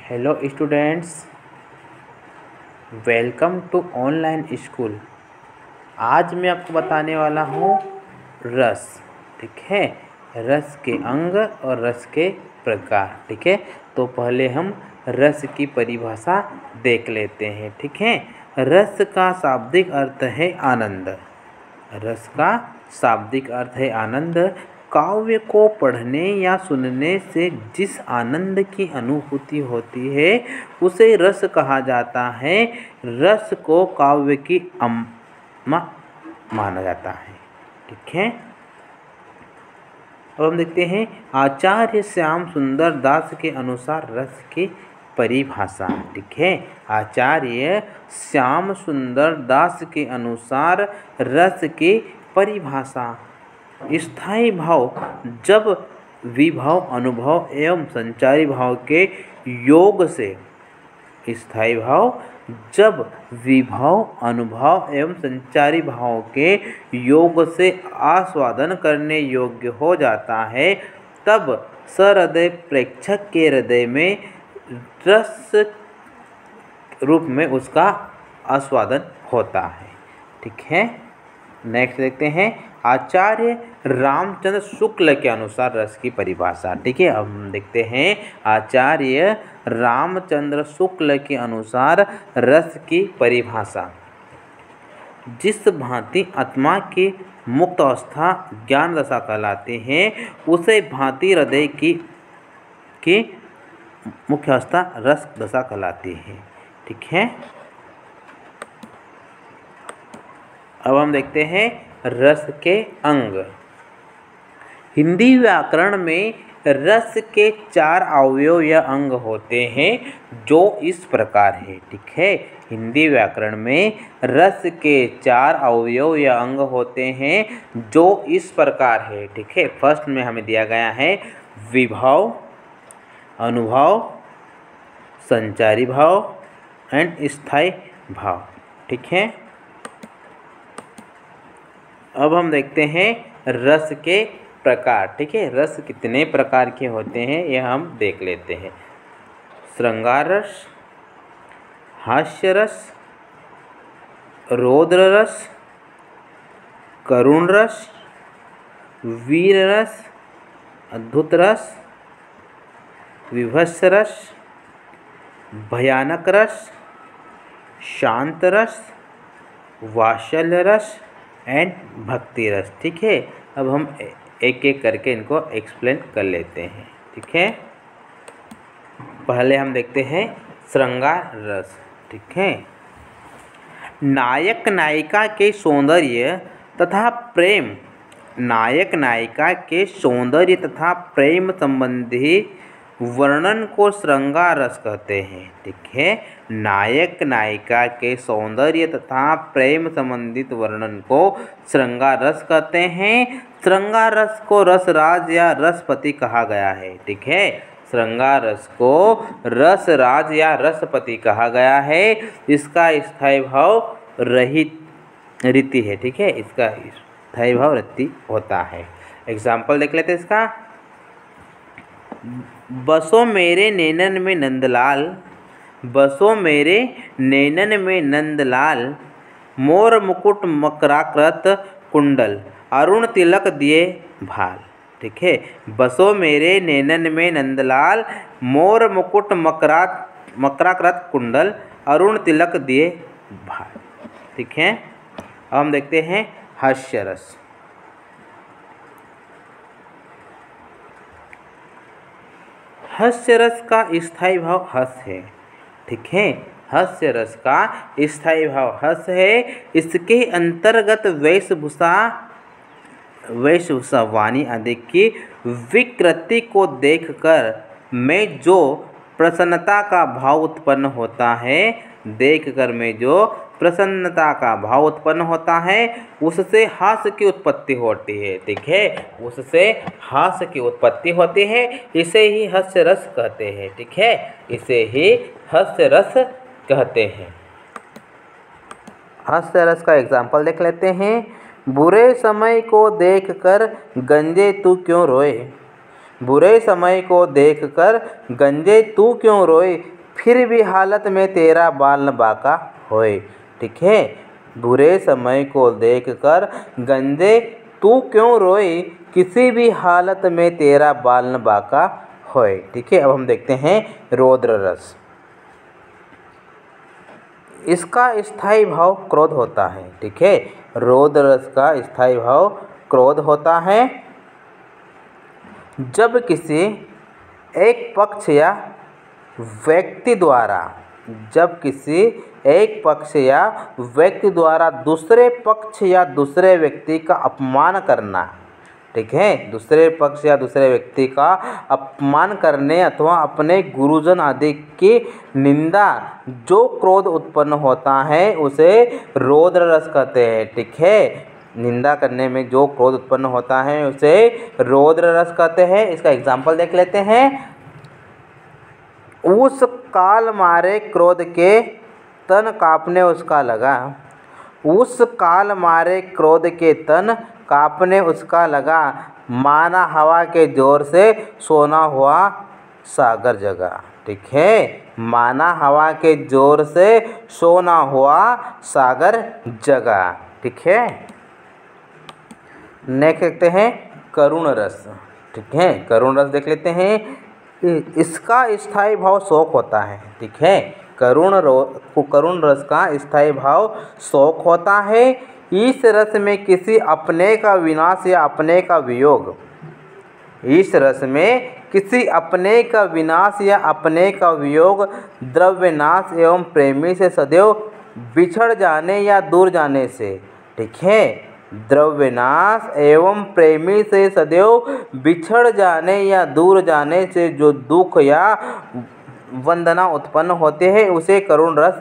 Hello students, welcome to online school. आज मैं आपको बताने वाला हूँ रस। ठीक है, रस के अंग और रस के प्रकार। ठीक है, तो पहले हम रस की परिभाषा देख लेते हैं। ठीक है, रस का शाब्दिक अर्थ है आनंद। रस का शाब्दिक अर्थ है आनंद। काव्य को पढ़ने या सुनने से जिस आनंद की अनुभूति होती है उसे रस कहा जाता है। रस को काव्य की अम्मा माना जाता है। ठीक है, अब हम देखते हैं आचार्य श्याम सुंदर दास के अनुसार रस की परिभाषा। ठीक है, आचार्य श्याम सुंदर दास के अनुसार रस की परिभाषा: स्थायी भाव जब विभाव अनुभव एवं संचारी भाव के योग से। स्थायी भाव जब विभाव अनुभव एवं संचारी भाव के योग से आस्वादन करने योग्य हो जाता है, तब सहृदय प्रेक्षक के हृदय में रस रूप में उसका आस्वादन होता है। ठीक है, नेक्स्ट देखते हैं आचार्य रामचंद्र शुक्ल के अनुसार रस की परिभाषा। ठीक है, अब हम देखते हैं आचार्य रामचंद्र शुक्ल के अनुसार रस की परिभाषा: जिस भांति आत्मा की मुक्त अवस्था ज्ञान दशा कहलाती है, उसे भांति हृदय की मुख्य अवस्था रस दशा कहलाती है। ठीक है, अब हम देखते हैं रस के अंग। हिंदी व्याकरण में रस के 4 अवयव या अंग होते हैं जो इस प्रकार है। ठीक है, हिंदी व्याकरण में रस के 4 अवयव या अंग होते हैं जो इस प्रकार है। ठीक है, फर्स्ट में हमें दिया गया है विभाव, अनुभव, संचारी भाव एंड स्थायी भाव। ठीक है, अब हम देखते हैं रस के प्रकार। ठीक है, रस कितने प्रकार के होते हैं यह हम देख लेते हैं। श्रृंगार रस, हास्य रस, रौद्र रस, करुण रस, वीर रस, अद्भुत रस, विभत्स रस, भयानक रस, शांत रस, वात्सल्य रस एंड भक्ति रस। ठीक है, अब हम एक एक करके इनको एक्सप्लेन कर लेते हैं। ठीक है, पहले हम देखते हैं श्रृंगार रस। ठीक है, नायक नायिका के सौंदर्य तथा प्रेम, नायक नायिका के सौंदर्य तथा प्रेम संबंधी वर्णन को श्रृंगार रस कहते हैं। ठीक है, नायक नायिका के सौंदर्य तथा प्रेम संबंधित वर्णन को श्रृंगार रस कहते हैं। श्रृंगार रस को रसराज या रसपति कहा गया है। ठीक है, श्रृंगार रस को रसराज या रसपति कहा गया है। इसका स्थायी भाव रीति है। ठीक है, इसका स्थायी भाव रीति होता है। एग्जाम्पल देख लेते हैं इसका। बसो मेरे नैनन में नंदलाल, बसो मेरे नैनन में नंदलाल, मोर मुकुट मकराकृत कुंडल, अरुण तिलक दिए भाल। ठीक है, बसो मेरे नैनन में नंदलाल, मोर मुकुट मकराकृत कुंडल, अरुण तिलक दिए भाल। ठीक है, अब हम देखते हैं हास्य रस। हास्य रस का स्थायी भाव हस है। ठीक है, हास्य रस का स्थायी भाव हस है। इसके अंतर्गत वेशभूषा वाणी आदि की विकृति को देखकर में जो प्रसन्नता का भाव उत्पन्न होता है, देखकर में जो प्रसन्नता का भाव उत्पन्न होता है, उससे हास्य की उत्पत्ति होती है। ठीक है, उससे हास्य की उत्पत्ति होती है। इसे ही हास्य रस कहते हैं। ठीक है, इसे ही हास्य रस कहते हैं। हास्य रस का एग्जाम्पल देख लेते हैं। बुरे समय को देखकर गंजे तू क्यों रोए, बुरे समय को देखकर गंजे तू क्यों रोए, फिर भी हालत में तेरा बाल न बाका होए। ठीक है, बुरे समय को देखकर गंजे तू क्यों रोए, किसी भी हालत में तेरा बाल न बाका होए। ठीक है, अब हम देखते हैं रौद्र रस। इसका स्थायी भाव क्रोध होता है। ठीक है, रौद्र रस का स्थायी भाव क्रोध होता है। जब किसी एक पक्ष या व्यक्ति द्वारा दूसरे पक्ष या दूसरे व्यक्ति का अपमान करना, ठीक है, दूसरे पक्ष या दूसरे व्यक्ति का अपमान करने अथवा अपने गुरुजन आदि की निंदा जो क्रोध उत्पन्न होता है उसे रौद्र रस कहते हैं। ठीक है, निंदा करने में जो क्रोध उत्पन्न होता है उसे रौद्र रस कहते हैं। इसका एग्जाम्पल देख लेते हैं। उस काल मारे क्रोध के तन काँपने उसका लगा। उस काल मारे क्रोध के तन काँपने उसका लगा, माना हवा के जोर से सोना हुआ सागर जगा। ठीक है, माना हवा के जोर से सोना हुआ सागर जगा। ठीक है, नेक्स्ट देखते हैं करुण रस। ठीक है, करुण रस देख लेते हैं। इसका स्थायी भाव शोक होता है। ठीक है, करुण रस का स्थायी भाव शोक होता है। इस रस में किसी अपने का विनाश या अपने का वियोग, इस रस में किसी अपने का विनाश या अपने का वियोग, द्रव्यनाश एवं प्रेमी से सदैव बिछड़ जाने या दूर जाने से। ठीक है, द्रव्यनाश एवं प्रेमी से सदैव बिछड़ जाने या दूर जाने से जो दुख या वंदना उत्पन्न होते हैं उसे करुण रस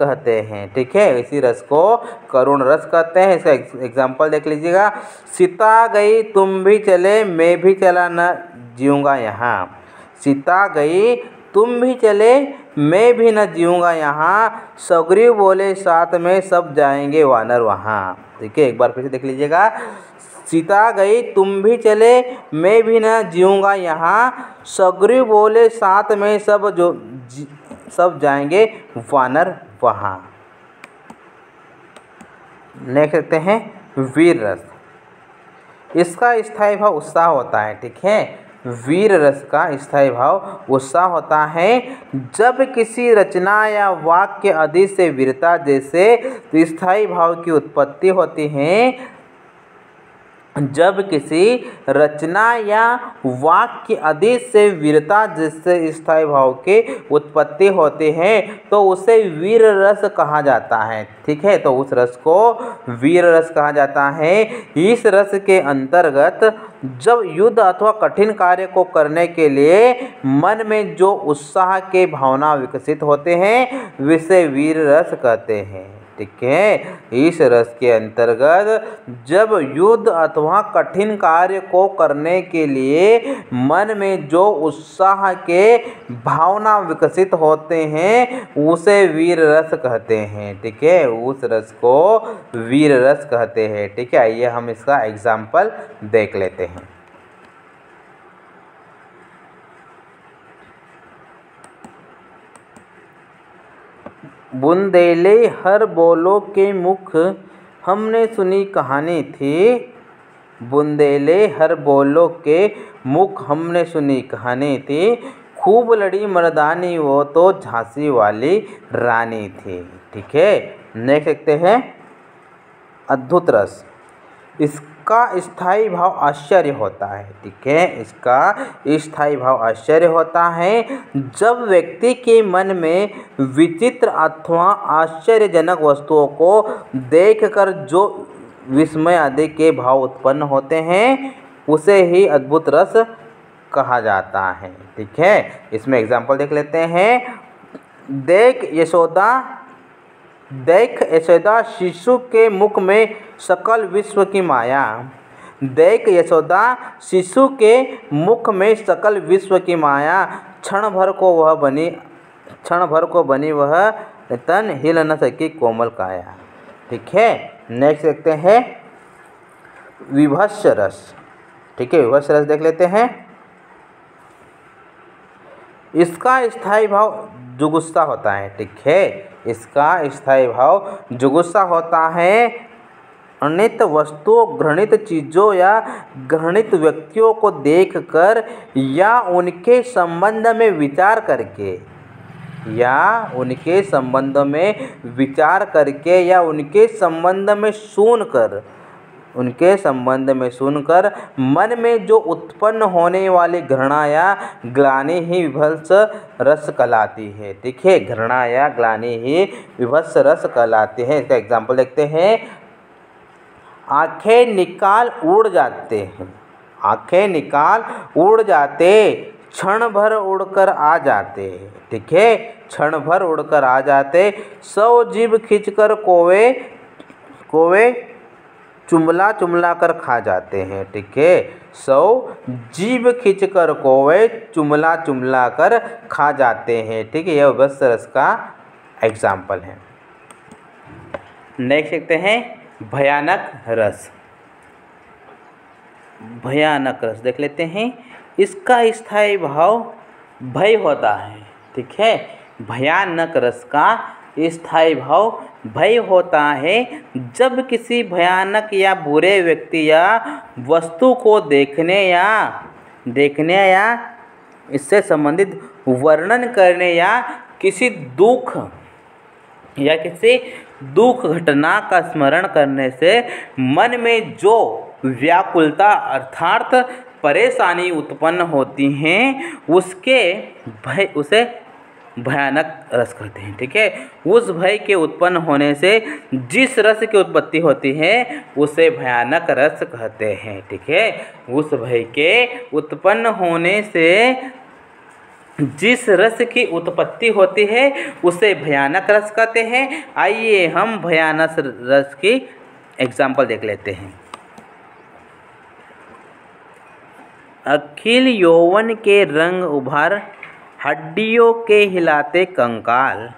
कहते हैं। ठीक है, इसी रस को करुण रस कहते हैं। इसका एग्जाम्पल देख लीजिएगा। सीता गई तुम भी चले मैं भी चला न जीऊँगा यहाँ। सीता गई तुम भी चले मैं भी न जीऊँगा यहाँ, सुग्रीव बोले साथ में सब जाएंगे वानर वहाँ। ठीक है, एक बार फिर से देख लीजिएगा। सीता गई तुम भी चले मैं भी न जीऊँगा यहाँ, सुग्रीव बोले साथ में सब जाएंगे वानर वहाँ। नेक्स्ट देखते हैं वीर रस। इसका स्थायी भाव उत्साह होता है। ठीक है, वीर रस का स्थायी भाव उत्साह होता है। जब किसी रचना या वाक्य आदि से वीरता जैसे स्थायी भाव की उत्पत्ति होती है, जब किसी रचना या वाक्य आदि से वीरता जैसे स्थायी भाव की उत्पत्ति होती है तो उसे वीर रस कहा जाता है। ठीक है, तो उस रस को वीर रस कहा जाता है। इस रस के अंतर्गत जब युद्ध अथवा कठिन कार्य को करने के लिए मन में जो उत्साह के भावना विकसित होते हैं विसे वीर रस कहते हैं। ठीक है, इस रस के अंतर्गत जब युद्ध अथवा कठिन कार्य को करने के लिए मन में जो उत्साह के भावना विकसित होते हैं उसे वीर रस कहते हैं। ठीक है, उस रस को वीर रस कहते हैं। ठीक है, आइए हम इसका एग्जाम्पल देख लेते हैं। बुंदेले हर बोलो के मुख हमने सुनी कहानी थी। बुंदेले हर बोलो के मुख हमने सुनी कहानी थी, खूब लड़ी मर्दानी वो तो झांसी वाली रानी थी। ठीक है, नेक्स्ट देखते हैं अद्भुत रस। इसका स्थायी भाव आश्चर्य होता है। ठीक है, इसका स्थायी भाव आश्चर्य होता है। जब व्यक्ति के मन में विचित्र अथवा आश्चर्यजनक वस्तुओं को देखकर जो विस्मय आदि के भाव उत्पन्न होते हैं उसे ही अद्भुत रस कहा जाता है। ठीक है, इसमें एग्जाम्पल देख लेते हैं। देख यशोदा शिशु के मुख में सकल विश्व की माया। देख यशोदा शिशु के मुख में सकल विश्व की माया, क्षण भर को बनी वह तन हिल न सकी कोमल काया। ठीक है, नेक्स्ट देखते हैं विभत्स रस। ठीक है, विभत्स रस देख लेते हैं। इसका स्थायी भाव जुगुस्सा होता है। ठीक है, इसका स्थायी भाव जुगुस्सा होता है। घृणित वस्तुओं, घृणित चीज़ों या घृणित व्यक्तियों को देखकर या उनके संबंध में विचार करके या उनके संबंध में विचार करके या उनके संबंध में सुनकर मन में जो उत्पन्न होने वाली घृणा या ग्लानि ही विभत्स रस कहलाती है। ठीक है, घृणा या ग्लानि ही विभत्स रस कहलाती है। इसका एग्जाम्पल देखते हैं। आंखें निकाल उड़ जाते हैं, आंखें निकाल उड़ जाते, क्षण भर उड़कर आ जाते। ठीक है, क्षण भर उड़कर आ जाते। 100 जीभ खींचकर कोवे चुमला चुमला कर खा जाते हैं। ठीक है, 100 जीभ खींचकर कोवे चुमला चुमला कर खा जाते हैं। ठीक है, यह विभत्स रस का एग्जाम्पल है। नेक्स्ट देखते हैं भयानक रस। भयानक रस देख लेते हैं। इसका स्थायी भाव भय होता है। ठीक है, भयानक रस का स्थायी भाव भय होता है। जब किसी भयानक या बुरे व्यक्ति या वस्तु को देखने या इससे संबंधित वर्णन करने या किसी दुख घटना का स्मरण करने से मन में जो व्याकुलता अर्थात परेशानी उत्पन्न होती हैं उसे भयानक रस कहते हैं। ठीक है, उस भय के उत्पन्न होने से जिस रस की उत्पत्ति होती है उसे भयानक रस कहते हैं। ठीक है, उस भय के उत्पन्न होने से जिस रस की उत्पत्ति होती है उसे भयानक रस कहते हैं। आइए हम भयानक रस की एग्जाम्पल देख लेते हैं। अखिल यौवन के रंग उभार, हड्डियों के हिलाते कंकाल,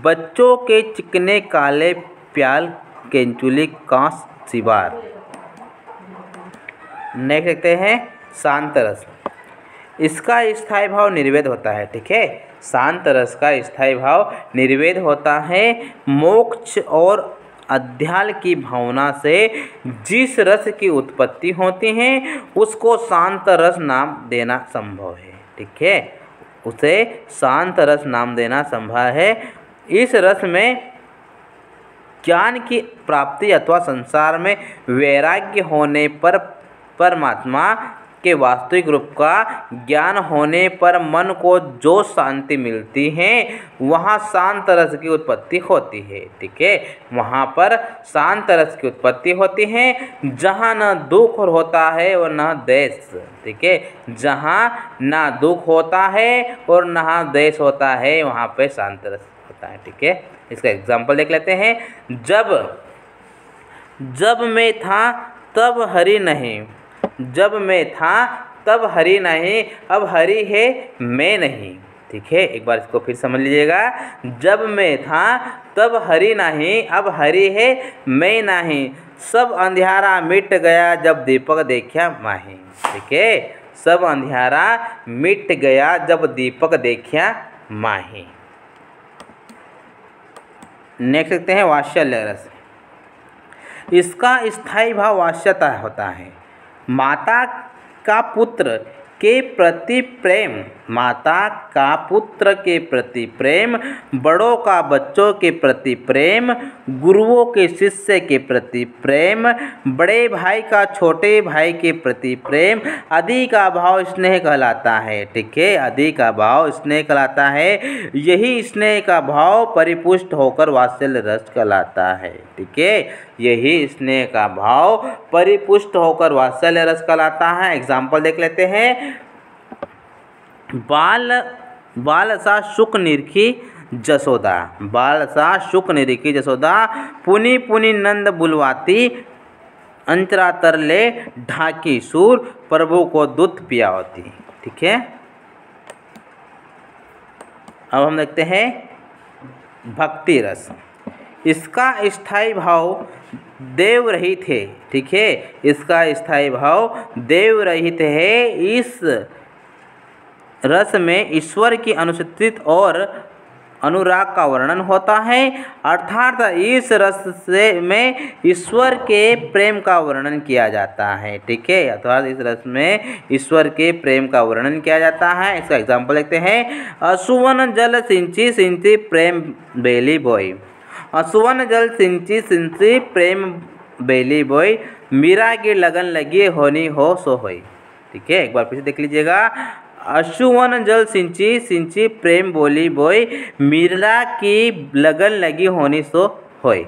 बच्चों के चिकने काले प्याल, केंचुली कांस सिवार। नेक्स्ट देखते हैं शांत रस। इसका स्थायी भाव निर्वेद होता है। ठीक है, शांत रस का स्थायी भाव निर्वेद होता है। मोक्ष और अध्याल की भावना से जिस रस की उत्पत्ति होती है उसको शांत रस नाम देना संभव है। ठीक है, उसे शांत रस नाम देना संभव है। इस रस में ज्ञान की प्राप्ति अथवा संसार में वैराग्य होने पर परमात्मा के वास्तविक रूप का ज्ञान होने पर मन को जो शांति मिलती है वहाँ शांत रस की उत्पत्ति होती है। ठीक है, वहाँ पर शांत रस की उत्पत्ति होती है जहाँ न दुख होता है और न द्वेष। ठीक है, जहाँ ना दुख होता है और न द्वेष होता है वहाँ पे शांत रस होता है। ठीक है, इसका एग्जाम्पल देख लेते हैं। जब मैं था तब हरि नहीं, जब मैं था तब हरि नहीं, अब हरि है मैं नहीं। ठीक है, एक बार इसको फिर समझ लीजिएगा। जब मैं था तब हरि नहीं, अब हरि है मैं नहीं, सब अंधियारा मिट गया जब दीपक देखा माही। ठीक है, सब अंधियारा मिट गया जब दीपक देखा माही। नेक्स्ट देखते हैं वात्सल्य रस। इसका स्थायी भाव वात्सल्यता होता है। माता का पुत्र के प्रति प्रेम, माता का पुत्र के प्रति प्रेम, बड़ों का बच्चों के प्रति प्रेम, गुरुओं के शिष्य के प्रति प्रेम, बड़े भाई का छोटे भाई के प्रति प्रेम आदि का भाव स्नेह कहलाता है। ठीक है, आदि का भाव स्नेह कहलाता है। यही स्नेह का भाव परिपुष्ट होकर वात्सल्य रस कहलाता है। ठीक है, यही स्नेह का भाव परिपुष्ट होकर वात्सल्य रस कहलाता है। एग्जाम्पल देख लेते हैं। बाल सा शुक निरखी जसोदा, बाल सा शुक निरखी जसोदा, पुनि पुनि नंद बुलवाती, अंतरा तरले ढाकी सूर, प्रभु को दूध पियावती। ठीक है, अब हम देखते हैं भक्ति रस। इसका स्थायी भाव देव रहित है। ठीक है, इसका स्थायी भाव देव रहित है। इस रस में ईश्वर की अनुचित और अनुराग का वर्णन होता है, अर्थात इस रस में ईश्वर के प्रेम का वर्णन किया जाता है। ठीक है, अर्थात इस रस में ईश्वर के प्रेम का वर्णन किया जाता है। इसका एग्जाम्पल देखते हैं। सुवन जल सिंची सिंची प्रेम बेली बोई। सुवन जल सिंची सिंची प्रेम बेली बोई, मीरा की लगन लगी होनी हो सो होई। ठीक है, एक बार फिर से देख लीजिएगा। अशुवन जल सिंची सिंची प्रेम बोली बोई, मीरा की लगन लगी होनी सो होई।